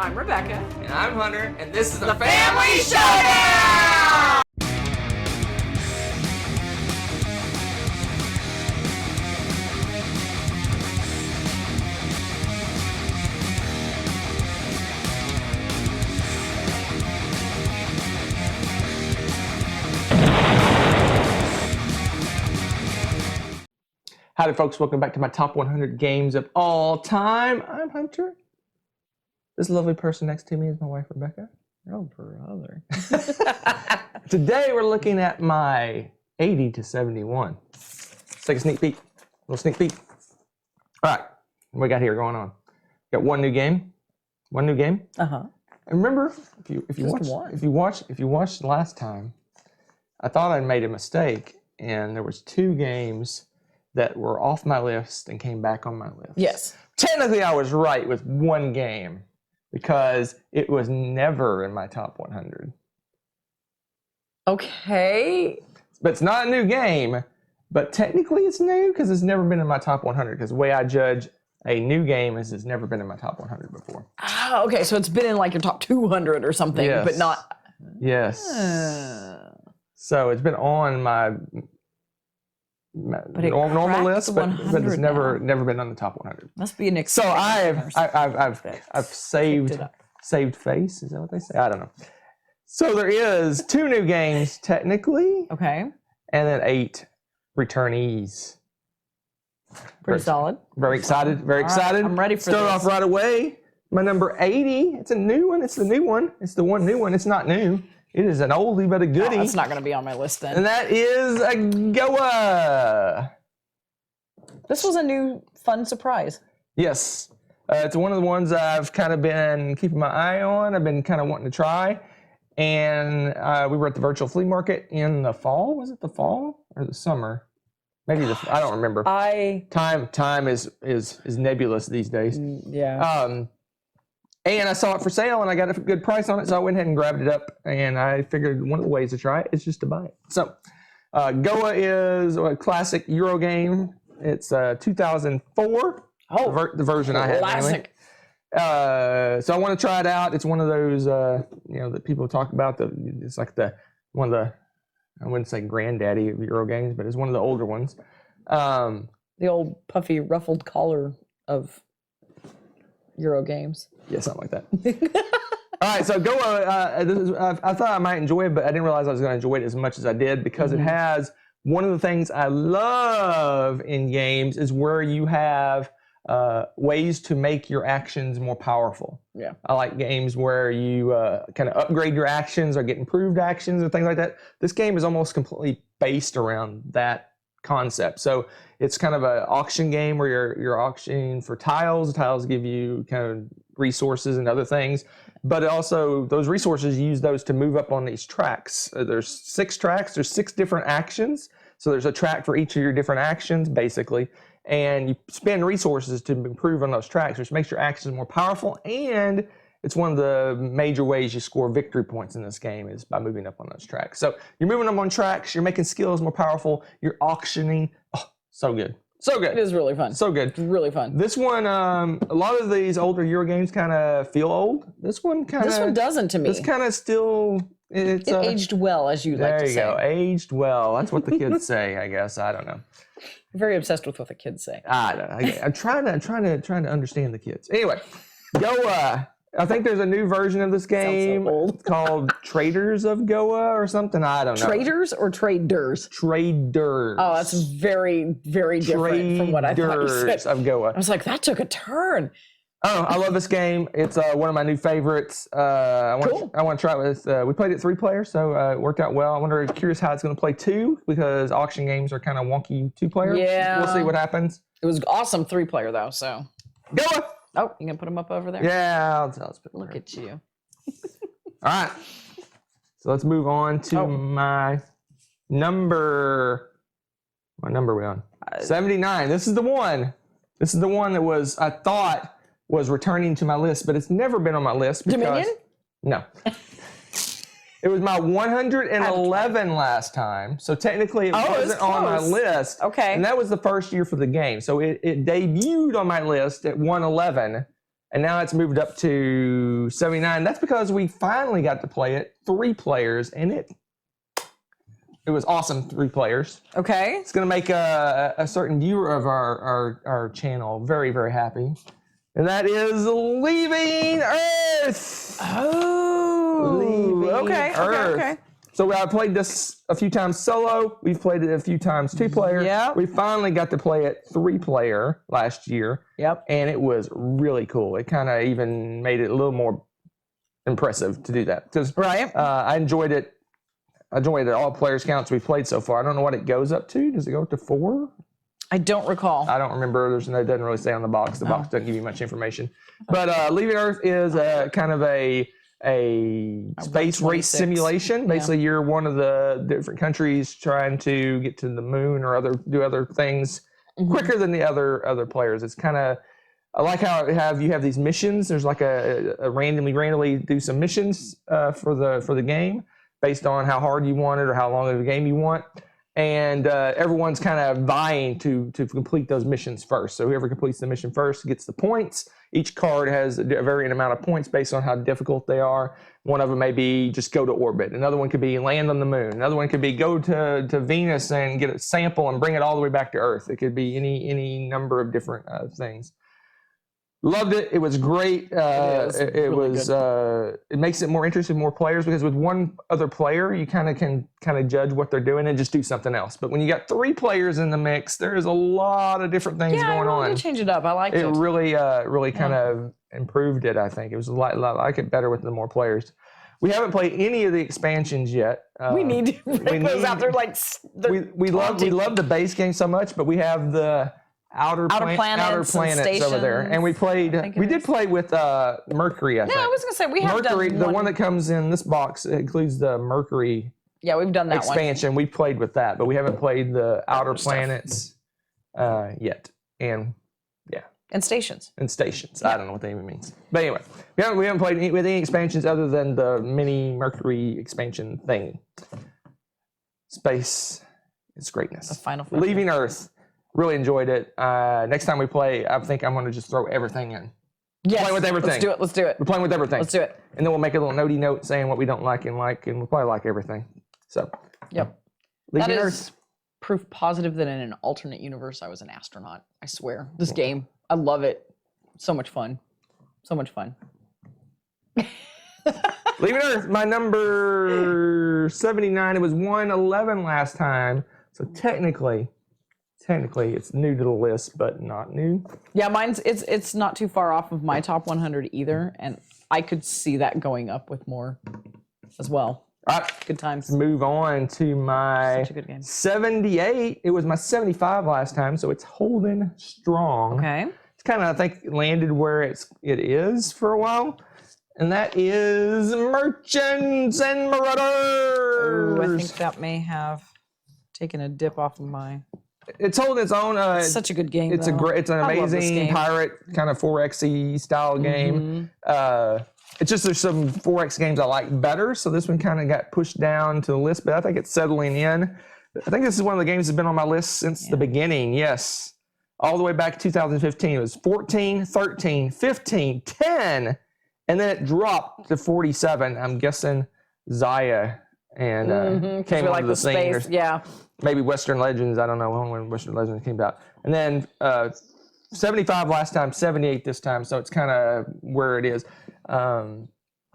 I'm Rebecca. And I'm Hunter, and this is the Family Showdown! Howdy, folks. Welcome back to my top 100 games of all time. I'm Hunter. This lovely person next to me is my wife, Rebecca. Oh, brother. Today, we're looking at my 80 to 71. Let's take a sneak peek. A little sneak peek. All right. What we got here going on? Got one new game. Uh-huh. And remember, if you watched last time, I thought I made a mistake, and there was two games that were off my list and came back on my list. Yes. Technically, I was right with one game because it was never in my top 100. Okay. But it's not a new game, but technically it's new because it's never been in my top 100 because the way I judge a new game is it's never been in my top 100 before. Oh, okay. So it's been in like your top 200 or something, Yes. but not... Yes. So it's been on my normal list, but it's never been on the top 100. Must be an So I've saved face. Is that what they say? I don't know. So there is 2 new games technically, Okay. and then 8 returnees. Pretty solid. Very excited. Very excited. I'm ready for Start this. off right away. My number 80. It's a new one. It's the new one. It's the one new one. It's not new. It is an oldie but a goodie. That's not going to be on my list then. And that is a Goa. This was a new fun surprise. Yes. It's one of the ones I've kind of been keeping my eye on. I've been kind of wanting to try. And we were at the virtual flea market in the fall. Was it the fall or the summer? Maybe I don't remember. Time is nebulous these days. Yeah. And I saw it for sale, and I got a good price on it, so I went ahead and grabbed it up. And I figured one of the ways to try it is just to buy it. So, Goa is a classic Euro game. It's 2004. Oh, the version I have. classic. Anyway. So I want to try it out. It's one of those, that people talk about. It's like one of the, I wouldn't say granddaddy of Euro games, but it's one of the older ones. The old puffy ruffled collar of Euro games. Yeah, something like that. All right, so Goa, I thought I might enjoy it, but I didn't realize I was going to enjoy it as much as I did because it has one of the things I love in games is where you have ways to make your actions more powerful. Yeah. I like games where you kind of upgrade your actions or get improved actions and things like that. This game is almost completely based around that concept. So it's kind of an auction game where you're auctioning for tiles. Tiles give you kind of resources and other things, but also those resources, you use those to move up on these tracks. There's 6 tracks. There's 6 different actions. So there's a track for each of your different actions, basically. And you spend resources to improve on those tracks, which makes your actions more powerful. And it's one of the major ways you score victory points in this game is by moving up on those tracks. So you're moving them on tracks. You're making skills more powerful. You're auctioning. Oh, so good. So good. It is really fun. So good. It's really fun. This one, a lot of these older Euro games kind of feel old. This one doesn't to me. It's kind of still... It aged well, as you like to say. There you go. Aged well. That's what the kids say, I guess. I don't know. I'm very obsessed with what the kids say. I don't know. I'm trying to understand the kids. Anyway, Goa. I think there's a new version of this game called Traders of Goa or something. I don't know. Traders or traders? Traders. Oh, that's very, very different from what I thought you said. Traders of Goa. I was like, that took a turn. Oh, I love this game. It's one of my new favorites. I want to try it with. We played it 3 players, so it worked out well. Curious how it's going to play 2 because auction games are kind of wonky 2 players. Yeah, we'll see what happens. It was awesome 3 player though. So Goa. Oh, you gonna put them up over there? Yeah, I'll put them Look at you. All right. So let's move on to my number. What number are we on? 79. This is the one. This is the one that I thought was returning to my list, but it's never been on my list because Dominion? No. It was my 111 last time, so technically it wasn't on my list. Okay. And that was the first year for the game, so it debuted on my list at 111, and now it's moved up to 79. That's because we finally got to play it 3 players, and it was awesome. 3 players. Okay. It's going to make a certain viewer of our channel very, very happy. And that is Leaving Earth. Oh. Leaving Okay. Earth. Okay. So I played this a few times solo. We've played it a few times 2-player. Yep. We finally got to play it 3-player last year. Yep. And it was really cool. It kind of even made it a little more impressive to do that. Because I enjoyed it. I enjoyed it. All players counts we've played so far. I don't know what it goes up to. Does it go up to 4? I don't recall. I don't remember. It doesn't really say on the box. The box doesn't give you much information. But Leaving Earth is kind of a space race simulation. Basically, you're one of the different countries trying to get to the moon or do other things quicker than the other players. It's kind of, I like how you have these missions. There's like a randomly do some missions for the game based on how hard you want it or how long of a game you want. And everyone's kind of vying to complete those missions first. So whoever completes the mission first gets the points. Each card has a varying amount of points based on how difficult they are. One of them may be just go to orbit. Another one could be land on the moon. Another one could be go to Venus and get a sample and bring it all the way back to Earth. It could be any number of different things. Loved it. It was great. It makes it more interesting, more players, because with one other player, you can judge what they're doing and just do something else. But when you got 3 players in the mix, there's a lot of different things going on. Yeah, change it up. I like it. It really kind of improved it. I think it was a lot. I like it better with the more players. We haven't played any of the expansions yet. We need to bring those out there. We love the base game so much, but we have the outer planets over there, and we did play with Mercury. I think. I was gonna say we have Mercury. done The one that comes in this box includes the Mercury. Yeah, we've done that expansion. We played with that, but we haven't played the outer planets yet. And stations. I don't know what that even means. But anyway, we haven't played with any expansions other than the mini Mercury expansion thing. Space is greatness. The final frontier. Leaving Earth. Really enjoyed it. Next time we play, I think I'm going to just throw everything in. Yes. Play with everything. Let's do it. We're playing with everything. Let's do it. And then we'll make a little notey note saying what we don't like, and we'll probably like everything. So. Yep. Leaving That Earth. is proof positive that in an alternate universe I was an astronaut. I swear. This game, I love it. So much fun. So much fun. Leaving Earth, my number 79. It was 111 last time. So technically it's new to the list, but not new. Yeah, it's not too far off of my top 100 either, and I could see that going up with more as well. All right, good times. Move on to my Such a good game. 78. It was my 75 last time, so it's holding strong. Okay. It's kind of, I think, landed where it is for a while, and that is Merchants and Marauders. Oh, I think that may have taken a dip off of my. It's holding its own. It's such a good game. It's it's an amazing pirate kind of 4X-y style game. It's just there's some 4X games I like better, so this one kind of got pushed down to the list, but I think it's settling in. I think this is one of the games that's been on my list since the beginning. Yes, all the way back to 2015. It was 14, 13, 15, 10, and then it dropped to 47. I'm guessing Zaya and came onto the scene. Yeah. Maybe Western Legends. I don't know when Western Legends came out. And then 75 last time, 78 this time. So it's kind of where it is.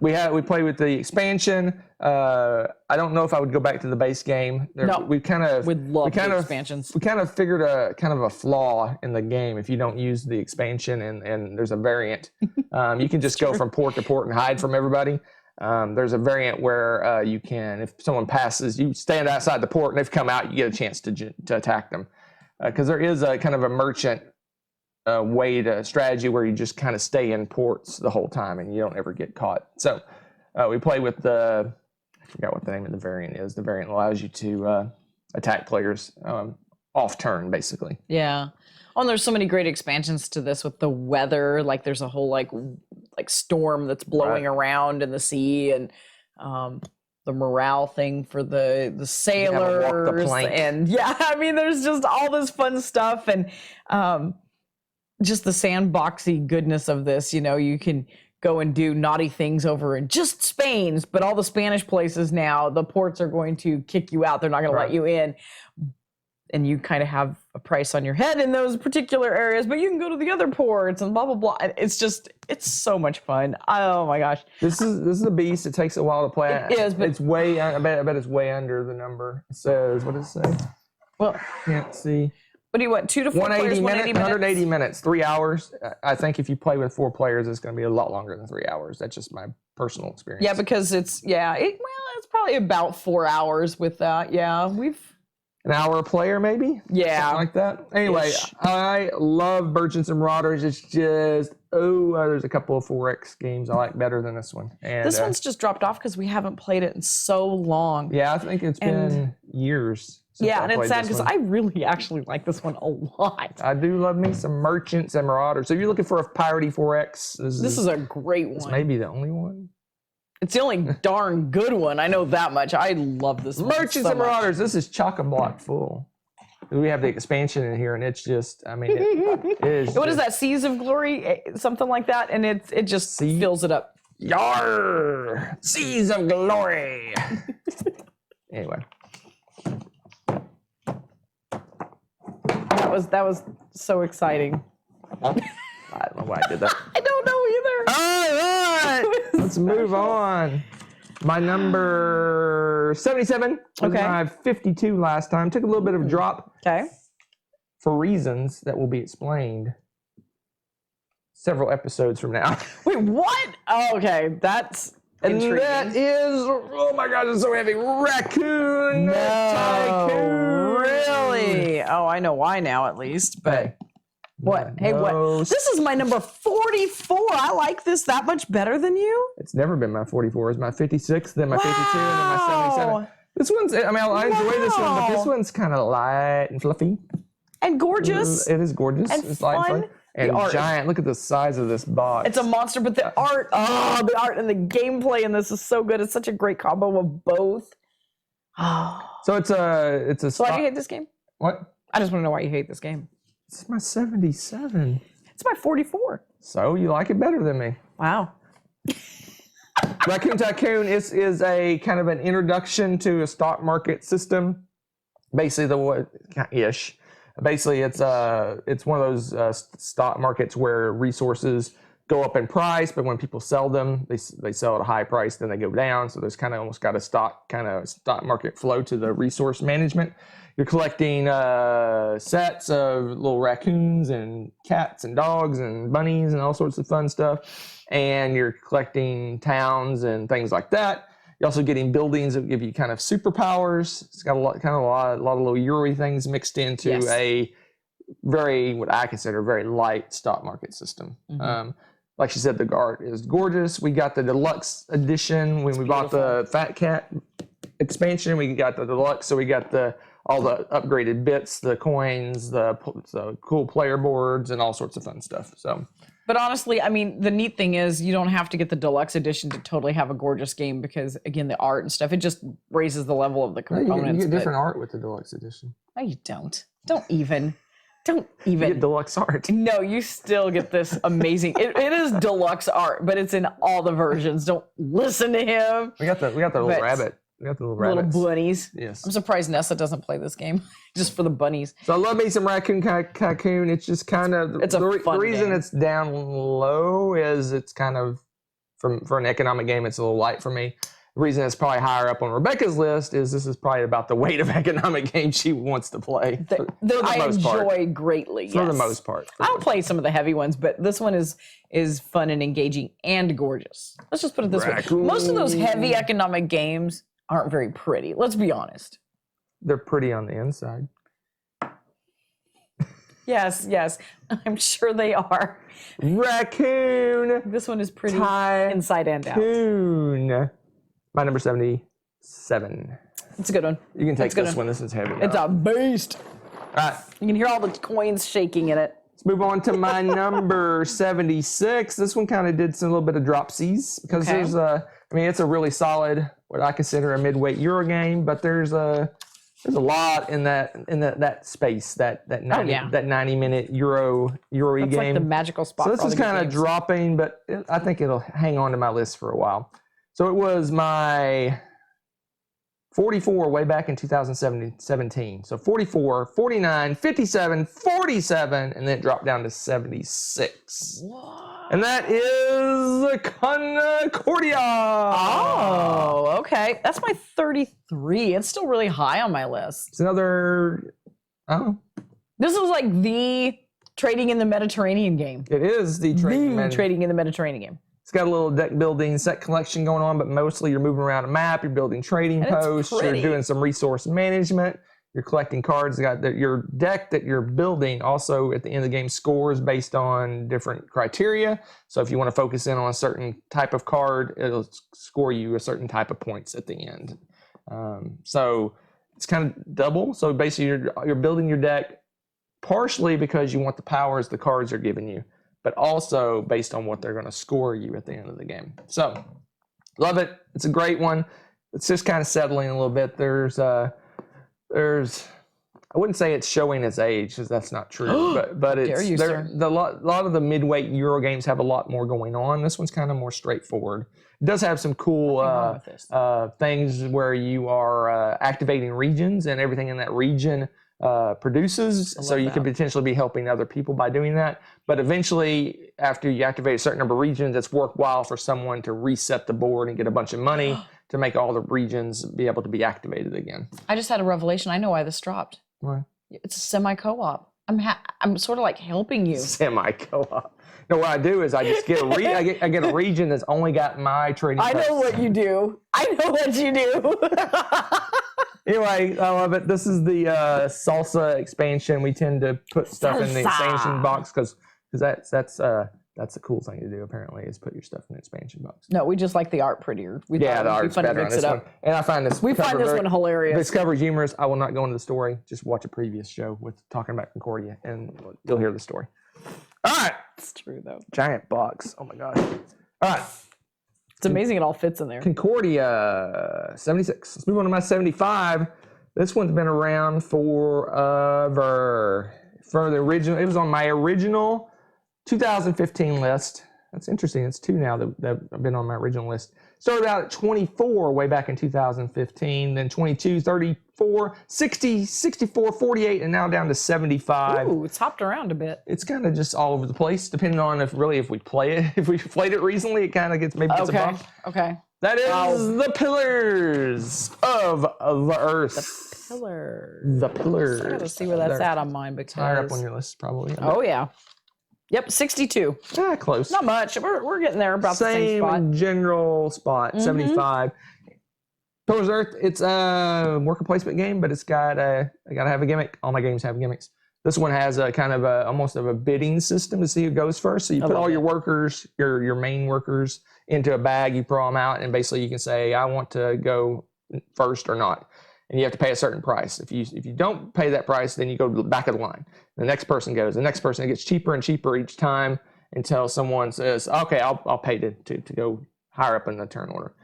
We played with the expansion. I don't know if I would go back to the base game. We kind of expansions. We kind of figured a flaw in the game if you don't use the expansion and there's a variant. You can just go from port to port and hide from everybody. There's a variant where you can, if someone passes, you stand outside the port, and they've come out, you get a chance to attack them. Because there is a kind of a merchant strategy where you just kind of stay in ports the whole time and you don't ever get caught. So we play with I forgot what the name of the variant is. The variant allows you to attack players off turn, basically. Yeah. Oh, and there's so many great expansions to this with the weather. Like there's a whole like storm that's blowing around in the sea, and the morale thing for the sailors. Walk the plank. And I mean, there's just all this fun stuff, and just the sandboxy goodness of this. You know, you can go and do naughty things over in just Spain's, but all the Spanish places now, the ports are going to kick you out. They're not going to let you in. And you kind of have a price on your head in those particular areas, but you can go to the other ports and blah, blah, blah. It's so much fun. Oh my gosh. This is a beast. It takes a while to play. It is, but it's way, I bet it's way under the number. It says, what does it say? Well, can't see. What do you want? 2 to 4 players, 180 minutes? 180 minit's 3 hours. I think if you play with 4 players, it's going to be a lot longer than 3 hours. That's just my personal experience. Yeah, because it's probably about 4 hours with that. Yeah, an hour a player, maybe? Yeah. Something like that. Anyway, I love Merchants and Marauders. It's just, there's a couple of 4X games I like better than this one. And this one's just dropped off because we haven't played it in so long. Yeah, I think it's been years. Yeah, and it's sad because I really actually like this one a lot. I do love me some Merchants and Marauders. So if you're looking for a piratey 4X, this is a great one. This may be the only one. It's the only darn good one. I know that much. I love this one. Merchants and Marauders. This is chock-a-block full. We have the expansion in here, and it's just, I mean, it is. What is that? Seas of Glory? Something like that? And it just fills it up. Yar! Seas of Glory! Anyway. That was so exciting. I don't know why I did that. I don't know either. All right, let's move on. My number 77 was my 52 last time. Took a little bit of a drop. Okay. For reasons that will be explained several episodes from now. Wait, what? Oh, okay, that's intriguing. And that is, oh my God, it's so heavy. Raccoon. No, Tycoon. really? Oh, I know why now, at least. But what? Hey, what? This is my number 44. I like this that much better than you. It's never been my 44. It's my 56, then my 52, and then my 77. This one's, I mean, I enjoy this one, but this one's kind of light and fluffy. And gorgeous. It is gorgeous. And it's light and fun. And giant. Look at the size of this box. It's a monster, but the art, the art and the gameplay in this is so good. It's such a great combo of both. So it's a. So why do you hate this game? What? I just want to know why you hate this game. It's my 77. It's my 44. So you like it better than me. Wow. Raccoon Tycoon is a kind of an introduction to a stock market system. Basically, Basically, it's one of those stock markets where resources go up in price, but when people sell them, they sell at a high price, then they go down. So there's kind of almost got a stock market flow to the resource management. You're collecting sets of little raccoons and cats and dogs and bunnies and all sorts of fun stuff, and you're collecting towns and things like that. You're also getting buildings that give you kind of superpowers. It's got a lot of little Euro things mixed into a what I consider a very light stock market system. Mm-hmm. Like she said, the art is gorgeous. We got the deluxe edition when we bought the Fat Cat expansion. We got the deluxe, so we got all the upgraded bits, the coins, the cool player boards, and all sorts of fun stuff. So. But honestly, I mean, the neat thing is you don't have to get the deluxe edition to totally have a gorgeous game because, again, the art and stuff, it just raises the level of the components. You get different art with the deluxe edition. No, you don't. Don't even. You get deluxe art. No, you still get this amazing. It is deluxe art, but it's in all the versions. Don't listen to him. We got the little rabbit. We got the little rabbits. Little bunnies. Yes. I'm surprised Nessa doesn't play this game just for the bunnies. So I love me some Raccoon Tycoon. It's just kind of the reason it's down low is it's kind of for an economic game. It's a little light for me. The reason it's probably higher up on Rebecca's list is this is probably about the weight of economic games she wants to play. I enjoy greatly. For the most part. I'll play some of the heavy ones, but this one is fun and engaging and gorgeous. Let's just put it this way. Most of those heavy economic games aren't very pretty. Let's be honest. They're pretty on the inside. Yes. I'm sure they are. Raccoon. This one is pretty inside and out. Raccoon. My number 77. It's a good one. You can take this one. This is heavy. It's a beast. All right. You can hear all the coins shaking in it. Let's move on to my number 76. This one kind of did a little bit of dropsies because it's a really solid, what I consider a midweight Euro game, but there's There's a lot in that space, that 90-minute Euro That's game. like the magical spot. So this is kind of dropping, but I think it'll hang on to my list for a while. So it was my 44 way back in 2017. So 44, 49, 57, 47, and then it dropped down to 76. What? And that is Concordia. Oh, okay. That's my 33. It's still really high on my list. It's another, This is like the trading in the Mediterranean game. It is the trading in the Mediterranean game. It's got a little deck building set collection going on, but mostly you're moving around a map, you're building trading posts, you're doing some resource management, you're collecting cards. Your deck that you're building also at the end of the game scores based on different criteria. So if you want to focus in on a certain type of card, it'll score you a certain type of points at the end. So it's kind of double. So basically you're building your deck partially because you want the powers the cards are giving you, but also based on what they're going to score you at the end of the game. So, love it. It's a great one. It's just kind of settling a little bit. There's I wouldn't say it's showing its age, because that's not true, but it's a lot of the midweight Euro games have a lot more going on. This one's kind of more straightforward. It does have some cool things where you are activating regions, and everything in that region produces, so you could potentially be helping other people by doing that. But eventually, after you activate a certain number of regions, it's worthwhile for someone to reset the board and get a bunch of money to make all the regions be able to be activated again. I just had a revelation. I know why this dropped. Why? It's a semi-co-op. I'm sort of like helping you. Semi-co-op. No, what I do is I just get I get a region that's only got my trading. I know what you do. Anyway, I love it. This is the salsa expansion. We tend to put stuff in the expansion box because that's a cool thing to do. Apparently, is put your stuff in the expansion box. No, we just like the art prettier. The art's better on this one. And I find this. We find this one hilarious. This cover is humorous. I will not go into the story. Just watch a previous show with talking about Concordia, and you'll hear the story. All right, it's true though. Giant box. Oh my gosh. All right. It's amazing it all fits in there. Concordia 76. Let's move on to my 75. This one's been around forever. For the original, it was on my original 2015 list. That's interesting. It's 2 now that have been on my original list. Started out at 24 way back in 2015, then 22, 34, 60, 64, 48, and now down to 75. Ooh, it's hopped around a bit. It's kind of just all over the place, depending on if we play it. If we played it recently, it kind of gets a bump. Okay. That is the Pillars of the Earth. The Pillars. I gotta see where that's at on mine, because higher up on your list, probably. Oh yeah. Yep, 62. Close. Not much. We're getting there, about the same spot. Same general spot, 75. Pillars of Earth, it's a worker placement game, but it's gotta have a gimmick. All my games have gimmicks. This one has a kind of almost of a bidding system to see who goes first. So you put all your workers, your main workers, into a bag, you throw them out, and basically you can say, I want to go first or not. And you have to pay a certain price. If you don't pay that price, then you go to the back of the line. The next person goes. The next person, it gets cheaper and cheaper each time until someone says, okay, I'll pay to go higher up in the turn order.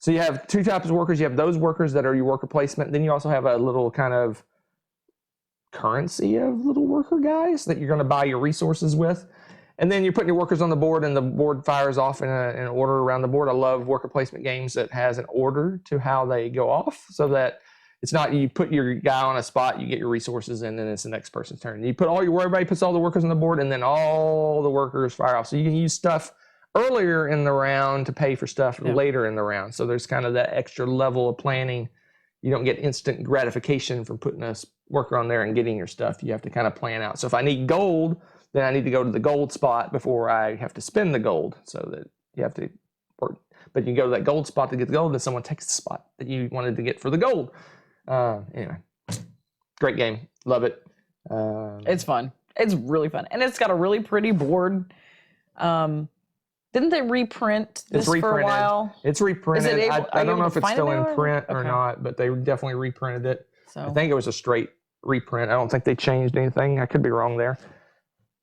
So you have 2 types of workers. You have those workers that are your worker placement. Then you also have a little kind of currency of little worker guys that you're going to buy your resources with. And then you're putting your workers on the board, and the board fires off in an order around the board. I love worker placement games that has an order to how they go off, so that it's not you put your guy on a spot, you get your resources, and then it's the next person's turn. You put everybody puts all the workers on the board, and then all the workers fire off. So you can use stuff earlier in the round to pay for stuff later in the round. So there's kind of that extra level of planning. You don't get instant gratification from putting a worker on there and getting your stuff. You have to kind of plan out. So if I need gold, then I need to go to the gold spot before I have to spend the gold, so that you have to work. But you go to that gold spot to get the gold, then someone takes the spot that you wanted to get for the gold. Anyway, great game. Love it. It's fun. It's really fun. And it's got a really pretty board. Didn't they reprint this for a while? It's reprinted. I don't know if it's still in print or not, but they definitely reprinted it. So I think it was a straight reprint. I don't think they changed anything. I could be wrong there.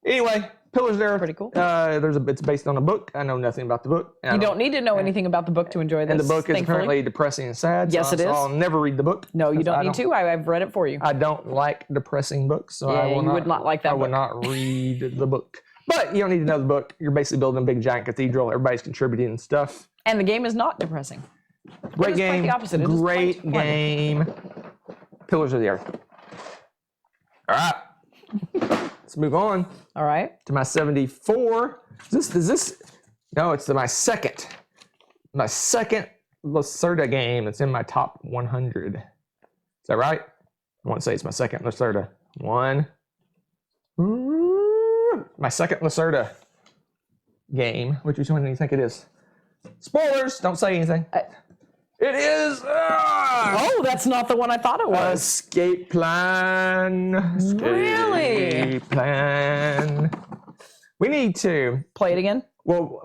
Anyway, Pillars there. Pretty cool. It's based on a book. I know nothing about the book. You don't need to know anything about the book to enjoy this. And the book is thankfully. apparently depressing and sad. Yes, it is. So I'll never read the book. No, you don't need to. I've read it for you. I don't like depressing books, so Yeah, you would not like that I would not read the book. But you don't need to know the book. You're basically building a big giant cathedral. Everybody's contributing and stuff. And the game is not depressing. Great game. Quite the opposite. Great game. Pillars of the Earth. All right. Let's move on All right. to my 74. Is this? No, it's my second Lacerda game that's in my top 100. Is that right? I want to say it's my second Lacerda. My second Lacerda game. Which one do you think it is? Spoilers! Don't say anything. It is. Oh, that's not the one I thought it was. Escape Plan. Really? Escape Plan. We need to Play it again. Well,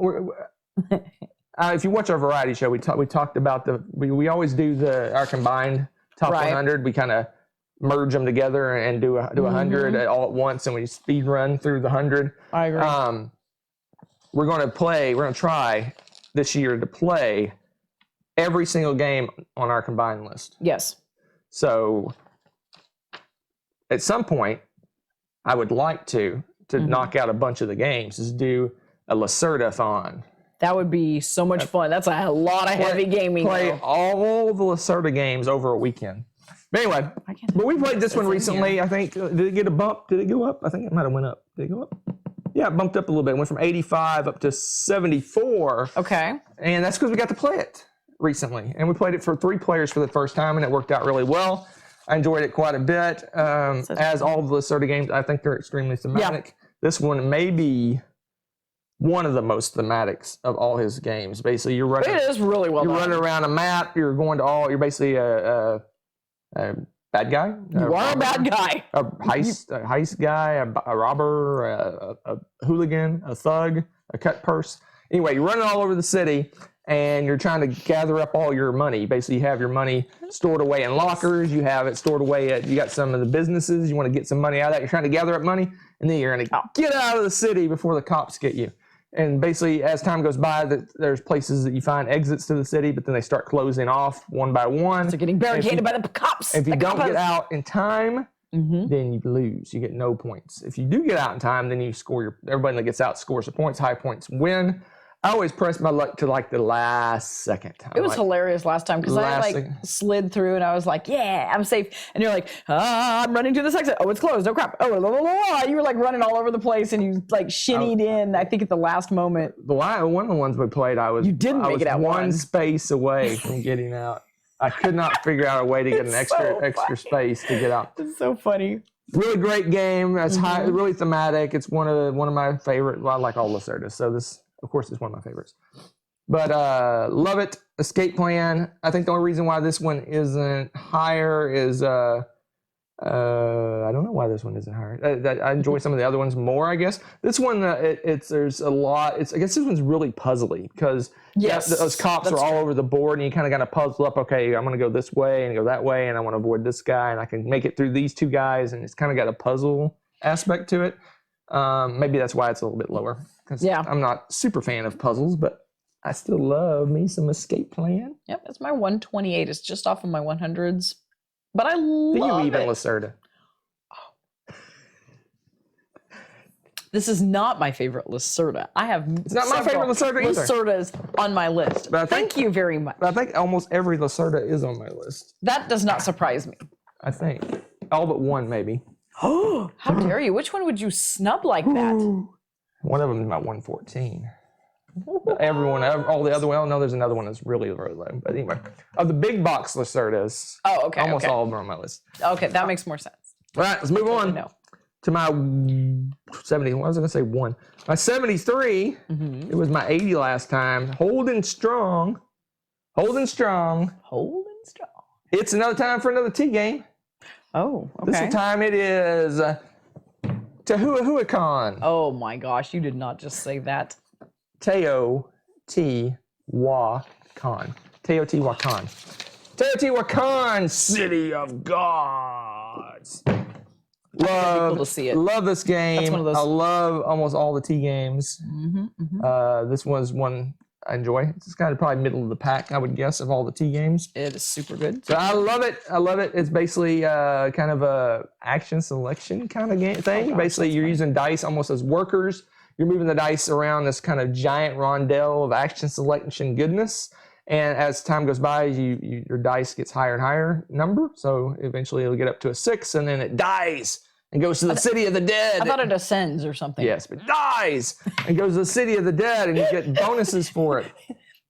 if you watch our variety show, we talked about we always do our combined top 100. We kind of merge them together and do 100 all at once, and we speed run through the 100. I agree. We're going to try this year to play every single game on our combined list. Yes. So at some point, I would like to knock out a bunch of the games, is do a Lacerda-thon. That would be so much fun. That's a lot of heavy gaming. Play all the Lacerda games over a weekend. But anyway, we played this one recently. I think, did it get a bump? Did it go up? I think it might have went up. Did it go up? Yeah, it bumped up a little bit. It went from 85 up to 74. Okay. And that's because we got to play it recently. And we played it for 3 players for the first time, and it worked out really well. I enjoyed it quite a bit. As all the Lacerda games, I think they're extremely thematic. Yeah. This one may be one of the most thematics of all his games. Basically, you're running. It is really well done. You're running around a map. You're going to all. You're basically a bad guy. You are a bad guy. A heist guy, a robber, a hooligan, a thug, a cut purse. Anyway, you're running all over the city, and you're trying to gather up all your money. Basically, you have your money stored away in lockers. You have it stored away you got some of the businesses. You want to get some money out of that. You're trying to gather up money, and then you're going to get out of the city before the cops get you. And basically, as time goes by, there's places that you find exits to the city, but then they start closing off one by one. So getting barricaded by the cops. If you don't get out in time, then you lose. You get no points. If you do get out in time, then you score everybody that gets out scores the points. High points win. I always press my luck to the last second. It was hilarious last time because I slid through and I was like, yeah, I'm safe. And you're like, I'm running to this exit. Oh, it's closed. Oh, crap. Oh, blah, blah, blah. You were like running all over the place and you shinnied in, I think at the last moment. One of the ones we played, you didn't make it out one space away from getting out. I could not figure out a way to get an extra space to get out. It's so funny. Really great game. It's really thematic. It's one of my favorite. Well, I like all Lacerda, so this. Of course, it's one of my favorites. But love it. Escape Plan. I think the only reason why this one isn't higher is I don't know why this one isn't higher. I enjoy some of the other ones more, I guess. This one, there's a lot. I guess this one's really puzzly because those cops are all over the board, and you kind of got to puzzle up. Okay, I'm going to go this way and go that way, and I want to avoid this guy, and I can make it through these 2 guys, and it's kind of got a puzzle aspect to it. Maybe that's why it's a little bit lower. I'm not super fan of puzzles, but I still love me some Escape Plan. Yep, it's my 128. It's just off of my 100s. But I love it. Do you even Lacerda? Oh. This is not my favorite Lacerda. I have It's not my favorite Lacerda either. Lacerdas on my list. Thank you very much. But I think almost every Lacerda is on my list. That does not surprise me. I think. All but one, maybe. Oh, how dare you? Which one would you snub like that? One of them is my 114. All the other ones, no, there's another one that's really, really low. But anyway, of the big box Lacerdas, almost all of them are on my list. Okay, that makes more sense. All right, let's move on to my 70. What was I going to say? One. My 73, it was my 80 last time. Holding strong. It's another time for another T game. Oh, okay. This time it is Teotihuacan. Oh my gosh, you did not just say that. Teotihuacan. Teotihuacan, city of gods. It'd be cool to see it. Love this game. That's one of those. I love almost all the T games. This one's one I enjoy. It's kind of probably middle of the pack, I would guess, of all the T games. It is super good. So I love it. I love it. It's basically kind of a action selection kind of game thing. gosh, Basically, you're using dice almost as workers. You're moving the dice around this kind of giant rondelle of action selection goodness. And as time goes by, your dice gets higher and higher number. So eventually it'll get up to a 6, and then it dies and goes to the city of the dead. I thought it ascends or something. Yes, but dies and goes to the city of the dead, and you get bonuses for it.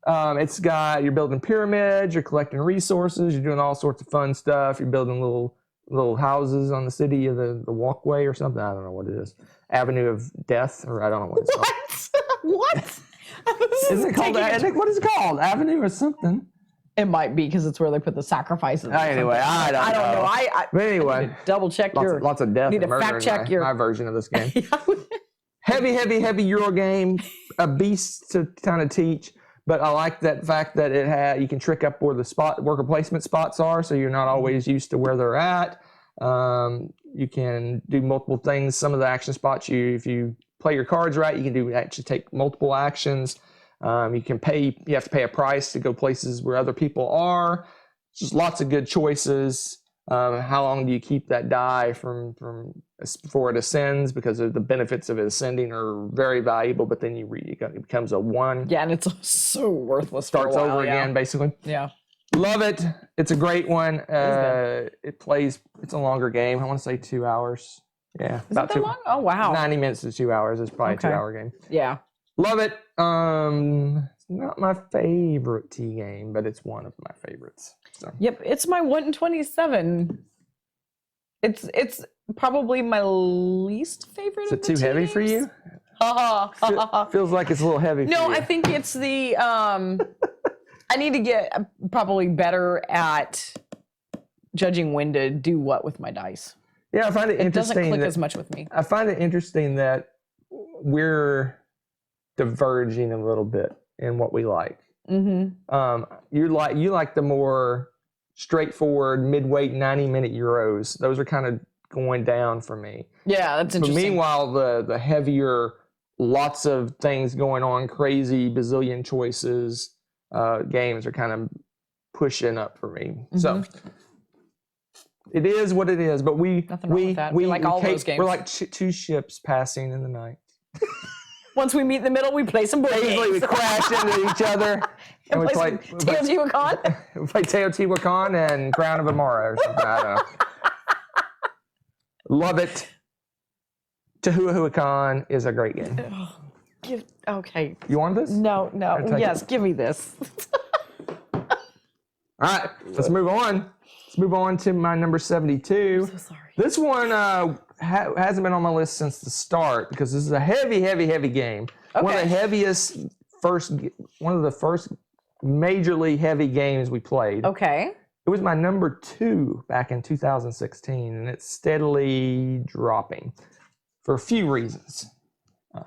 You're building pyramids, you're collecting resources, you're doing all sorts of fun stuff. You're building little houses on the city of the walkway or something. I don't know what it is. Avenue of Death, or I don't know what it's called. What? Is it called? What is it called? Avenue or something? It might be because it's where they put the sacrifices. Anyway, I don't know. But anyway, double check lots of death need and to murder fact check in my version of this game. heavy Euro game, a beast to kind of teach. But I like that fact that you can trick up where the worker placement spots are, so you're not always used to where they're at. You can do multiple things. Some of the action spots, if you play your cards right, you can actually take multiple actions. You have to pay a price to go places where other people are. Just lots of good choices. How long do you keep that die from before it ascends? Because the benefits of it ascending are very valuable, but then it becomes a 1. Yeah, and it's so worthless. Starts over again, basically. Yeah. Love it. It's a great one. It's a longer game. I want to say 2 hours. Yeah. Is it that long? Oh, wow. 90 minutes to 2 hours. It's probably a 2-hour game. Yeah. Love it. It's not my favorite T game, but it's one of my favorites. So. Yep, it's my 127. It's probably my least favorite. Is it too heavy for you? Feels like it's a little heavy. No, for you. I think it's the. I need to get probably better at judging when to do what with my dice. Yeah, I find it interesting. It doesn't click as much with me. I find it interesting that we're diverging a little bit in what we like. Mm-hmm. You like the more straightforward mid-weight 90-minute Euros. Those are kind of going down for me. Yeah, that's interesting. But meanwhile, the heavier, lots of things going on, crazy bazillion choices games are kind of pushing up for me. Mm-hmm. So it is what it is. But we like all those games. We're like two ships passing in the night. Once we meet in the middle, we play some board games. Occasionally we crash into each other. And we play Teotihuacan. We play Teotihuacan and Crown of Amara or something. I don't know. Love it. Teotihuacan is a great game. Okay. You want this? No. Yes, give me this. All right, let's move on. Let's move on to my number 72. I'm so sorry. This one hasn't been on my list since the start because this is a heavy game. Okay. One of the first majorly heavy games we played. Okay. It was my number 2 back in 2016, and it's steadily dropping for a few reasons.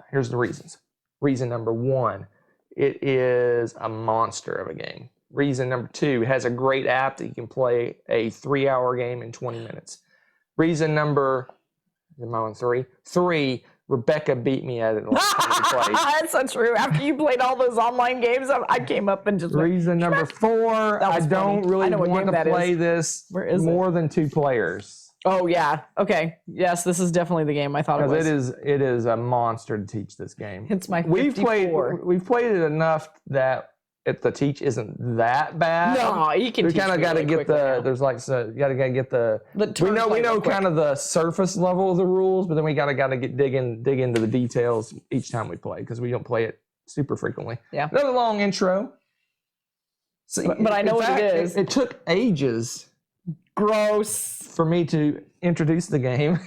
Here's the reasons. Reason number 1, it is a monster of a game. Reason number 2, it has a great app that you can play a 3-hour game in 20 minutes. Reason number, am I on 3? 3, Rebecca beat me at it last time we played. That's so true. After you played all those online games, I came up and just Reason number 4, I don't really want to play this more than 2 players. Oh, yeah. Okay. Yes, this is definitely the game I thought it was. Because it is a monster to teach this game. It's my 54. We've played it enough that the teach isn't that bad. No, you can. We kind of got to get you got to get the. We know kind of the surface level of the rules, but then we got to dig into the details each time we play because we don't play it super frequently. Yeah. Another long intro. So, but I know what it is. It took ages. Gross. For me to introduce the game.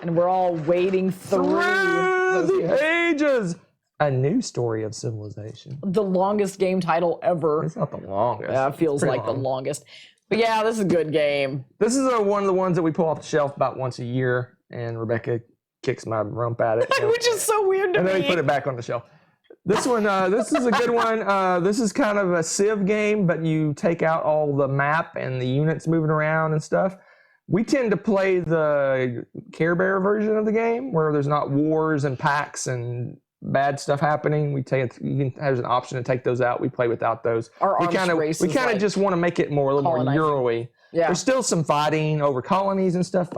And we're all wading through the ages. A new story of civilization. The longest game title ever. It's not the longest. Yeah, it feels like the longest. But yeah, this is a good game. This is one of the ones that we pull off the shelf about once a year, and Rebecca kicks my rump at it. Which is so weird to me. And then we put it back on the shelf. This one, this is a good one. This is kind of a Civ game, but you take out all the map and the units moving around and stuff. We tend to play the Care Bear version of the game where there's not wars and packs and bad stuff happening. There's an option to take those out. We play without those. We kind of just want to make it a little more Euro-y. Yeah. There's still some fighting over colonies and stuff,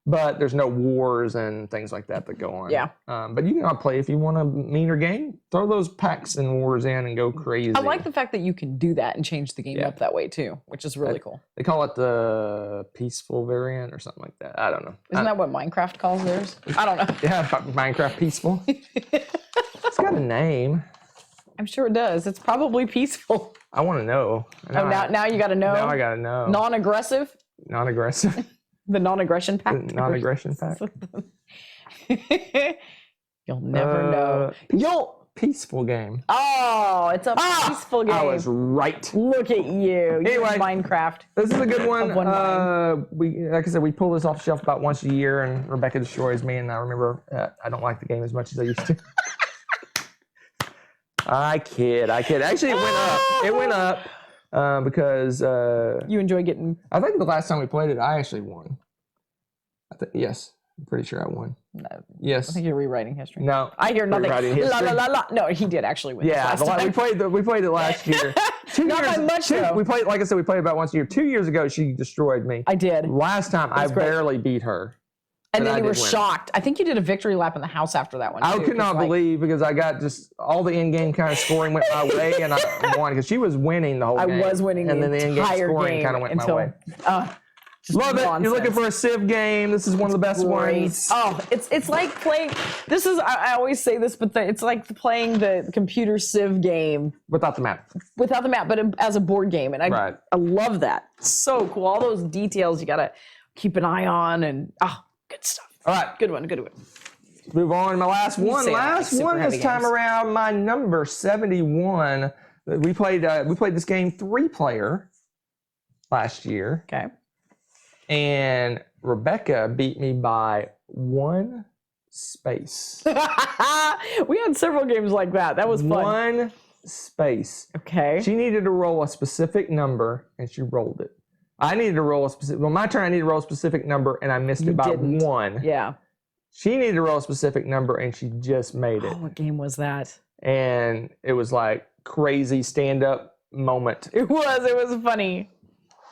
but there's no wars and things like that go on. Yeah. But you can play if you want a meaner game. Throw those packs and wars in and go crazy. I like the fact that you can do that and change the game up that way too, which is really cool. They call it the peaceful variant or something like that. I don't know. Isn't that what Minecraft calls theirs? I don't know. Yeah, Minecraft Peaceful. It's got a name. I'm sure it does. It's probably peaceful. I want to know. Now you got to know. Now I got to know. Non-aggressive. Non-aggressive. The non-aggression pact. Non-aggression pact. You'll never know. Peaceful game. Oh, it's a peaceful game. I was right. Look at you. Anyway, Minecraft. This is a good one. Like I said, we pull this off the shelf about once a year, and Rebecca destroys me. And I remember I don't like the game as much as I used to. I kid. Actually, it went up. Because you enjoy getting. I think the last time we played it, I actually won. Yes, I'm pretty sure I won. No, yes, I think you're rewriting history. No, I hear nothing. La la la la. No, he did actually win. Yeah, we played it last year. Not by much though. We played, like I said, we played about once a year. 2 years ago, she destroyed me. I did. Last time, I barely beat her. And then you were shocked. I think you did a victory lap in the house after that one. I could not believe because I got just all the in-game kind of scoring went my way, and I won because she was winning the whole game. I was winning and then the in-game scoring kind of went my way. Love it. Nonsense. You're looking for a Civ game. This is one of the best ones. Oh, it's like playing. This is I always say this, but it's like playing the computer Civ game without the map. Without the map, but as a board game, and I love that. So cool. All those details you gotta keep an eye on, and good stuff. All right, good one. Move on. My last one this time around. My number 71. We played this game 3-player last year. Okay. And Rebecca beat me by 1 space. We had several games like that. That was fun. 1 space. Okay. She needed to roll a specific number, and she rolled it. I needed to roll a specific. Well, my turn. I needed to roll a specific number, and I missed it by 1. Yeah. She needed to roll a specific number, and she just made it. Oh, what game was that? And it was like crazy stand-up moment. It was funny.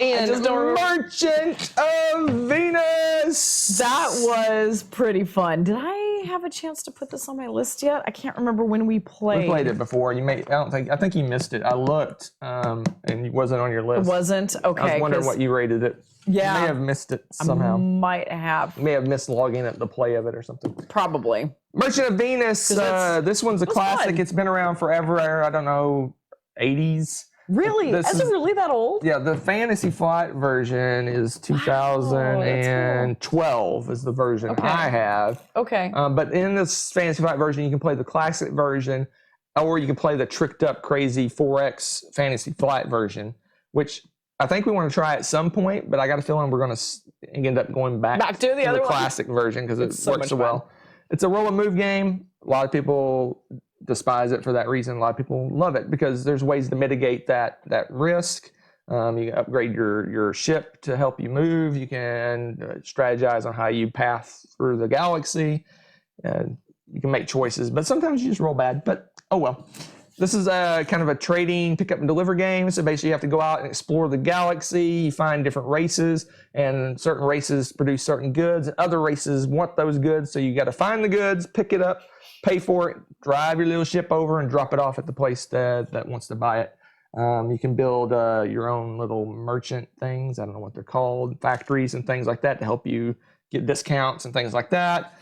And Merchant of Venus. That was pretty fun. Did I have a chance to put this on my list yet? I can't remember when we played. We played it before. I think you missed it. I looked, and it wasn't on your list. It wasn't? Okay. I was wondering what you rated it. Yeah. You may have missed it somehow. I might have. You may have missed logging at the play of it or something. Probably. Merchant of Venus. This one's a classic. Fun. It's been around forever. I don't know, 80s. Really? Is it really that old? Yeah, the Fantasy Flight version is 2012 is the version I have. Okay. But in this Fantasy Flight version, you can play the classic version, or you can play the tricked up, crazy 4X Fantasy Flight version, which I think we want to try at some point, but I got a feeling we're going to end up going back to the other classic version because it works so well. It's a roll and move game. A lot of people despise it for that reason. A lot of people love it because there's ways to mitigate that risk. You can upgrade your ship to help you move. You can strategize on how you path through the galaxy. You can make choices, but sometimes you just roll bad. But oh well. This is kind of a trading, pick up and deliver game. So basically you have to go out and explore the galaxy. You find different races, and certain races produce certain goods, and other races want those goods. So you got to find the goods, pick it up, pay for it, drive your little ship over, and drop it off at the place that wants to buy it. You can build your own little merchant things. I don't know what they're called, factories and things like that to help you get discounts and things like that.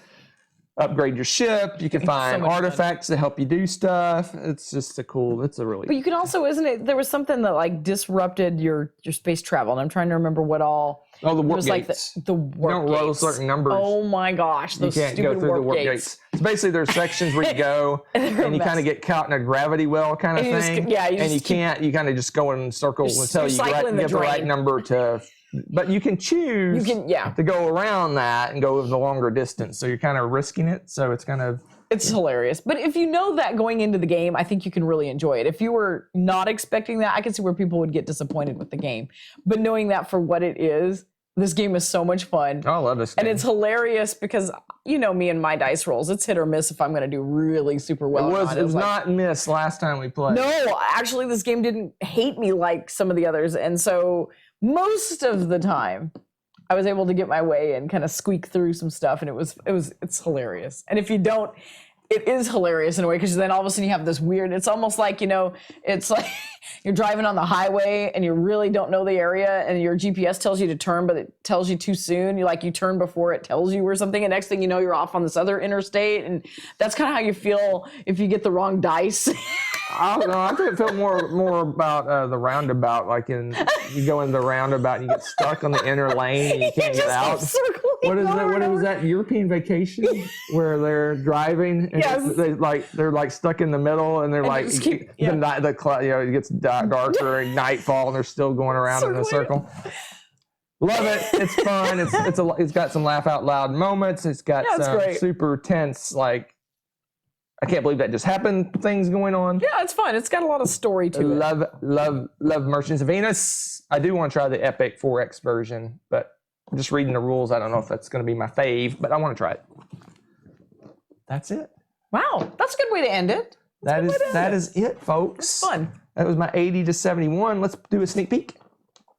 Upgrade your ship. You can find artifacts to help you do stuff. It's just it's a really. But you can also, isn't it? There was something that like disrupted your space travel, and I'm trying to remember what all. Oh, the warp gates. Like the warp gates. You don't roll certain numbers. Oh my gosh, those you can't stupid go through the warp gates. So basically, there's sections where you go and you kind of get caught in a gravity well kind of thing. You kind of just go in circles until you get the right number to. But you can choose to go around that and go the longer distance. So you're kind of risking it. So it's kind of... It's hilarious. But if you know that going into the game, I think you can really enjoy it. If you were not expecting that, I can see where people would get disappointed with the game. But knowing that for what it is, This game is so much fun. I love this game. And it's hilarious because you know me and my dice rolls. It's hit or miss if I'm going to do really super well. It was not miss last time we played. No, actually, this game didn't hate me like some of the others. And so most of the time, I was able to get my way and kind of squeak through some stuff. And it's hilarious. And if you don't, it is hilarious in a way because then all of a sudden you have this weird, it's almost like, you know, it's like you're driving on the highway and you really don't know the area and your GPS tells you to turn, but it tells you too soon. You turn before it tells you or something. And next thing you know, you're off on this other interstate. And that's kind of how you feel if you get the wrong dice. I don't know. I think it felt more about the roundabout. Like you go in the roundabout and you get stuck on the inner lane and you can't get out. What is that? What was that European Vacation where they're driving and Yes. they're like stuck in the middle and they're And like it gets darker and nightfall and they're still going around in a circle. Love it. It's fun. It's got some laugh out loud moments. It's got some super tense I can't believe that just happened things going on. Yeah, it's fun. It's got a lot of story to it. Love Merchants of Venus. I do want to try the Epic 4X version, but I'm just reading the rules. I don't know if that's going to be my fave, but I want to try it. That's it. Wow, that's a good way to end it. That is it, folks. It's fun. That was my 80 to 71. Let's do a sneak peek.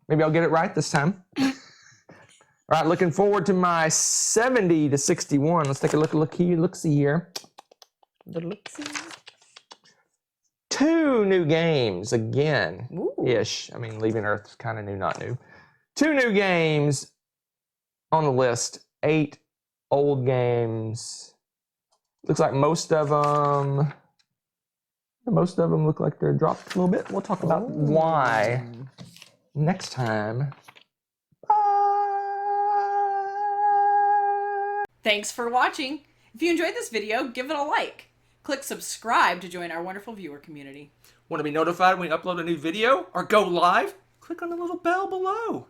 Maybe I'll get it right this time. All right, looking forward to my 70 to 61. Let's take a look-see here. Two new games again. Ish. I mean, Leaving Earth is kind of new, not new. Two new games on the list. 8 old games. Looks like most of them look like they're dropped a little bit. We'll talk about why next time. Thanks for watching. If you enjoyed this video, give it a like. Click subscribe to join our wonderful viewer community. Want to be notified when we upload a new video or go live? Click on the little bell below.